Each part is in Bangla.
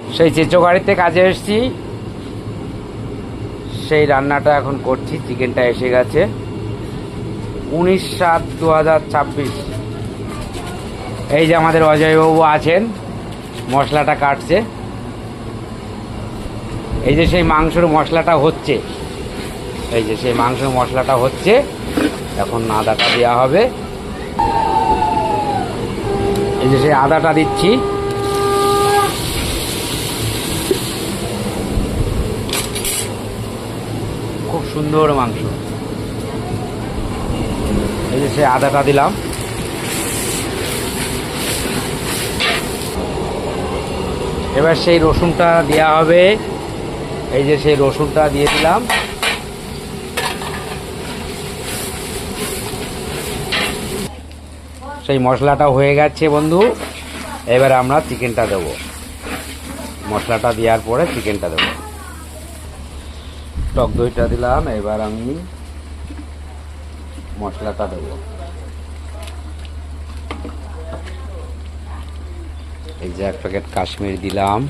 সেই চেঁচো গাড়িতে কাজে এসেছি, সেই রান্নাটা এখন করছি। চিকেনটা এসে গেছে 19/7/2026। এই যে আমাদের অজয়বাবু আছেন, মশলাটা কাটছে। এই যে সেই মাংসের মশলাটা হচ্ছে, এই যে সেই মাংসের মশলাটা হচ্ছে, এখন আদাটা দেওয়া হবে। এই যে সেই আদাটা দিচ্ছি। খুব সুন্দর মাংস। এই যে সেই আদাটা দিলাম। এবার সেই রসুনটা দেওয়া হবে। এই যে সেই রসুনটা দিয়ে দিলাম। সেই মশলাটা হয়ে গেছে বন্ধু। এবার আমরা চিকেনটা দেব। মশলাটা দেওয়ার পরে চিকেনটা দেব। টক দইটা দিলাম। এবার আমি মশলাটা দেব। এই যে 1 প্যাকেট কাশ্মীর দিলাম।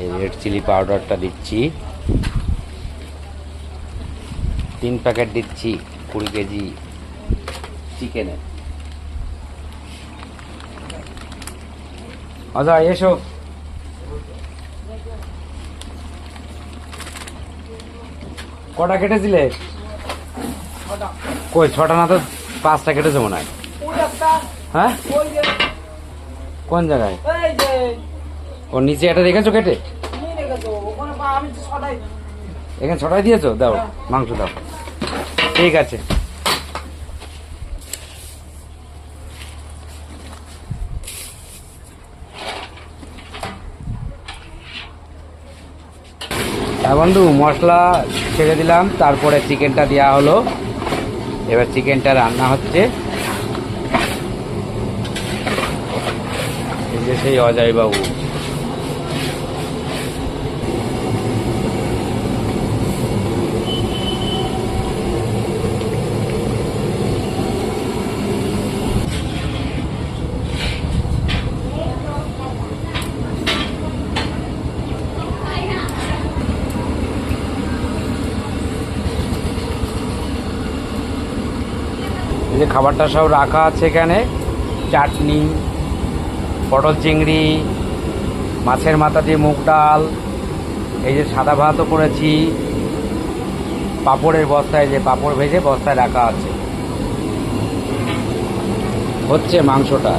এই রেড চিলি পাউডারটা দিচ্ছি। 3 প্যাকেট দিচ্ছি 20 কেজি চিকেনে। আচ্ছা এসো। কটা কেটেছিলে? কই 6টা না তো 5টা কেটেছে মনে হয়। হ্যাঁ কোন জায়গায়? ও নিচে এটা দেখেছো কেটে? এখানে 6টাই দিয়েছো? দাও মাংস দাও। ঠিক আছে। হ্যাঁ বন্ধু, মশলা ছেড়ে দিলাম, তারপরে চিকেনটা দেওয়া হলো। এবার চিকেনটা রান্না হচ্ছে। এই যে সেই অজয়বাবু। এই যে খাবারটা সব রাখা আছে এখানে। চাটনি, পটল চিংড়ি, মাছের মাথা দিয়ে মুগ ডাল, এই যে সাদা ভাতও করেছি। পাঁপড়ের বস্তায়, যে পাঁপড় ভেজে বস্তায় রাখা আছে। হচ্ছে মাংসটা।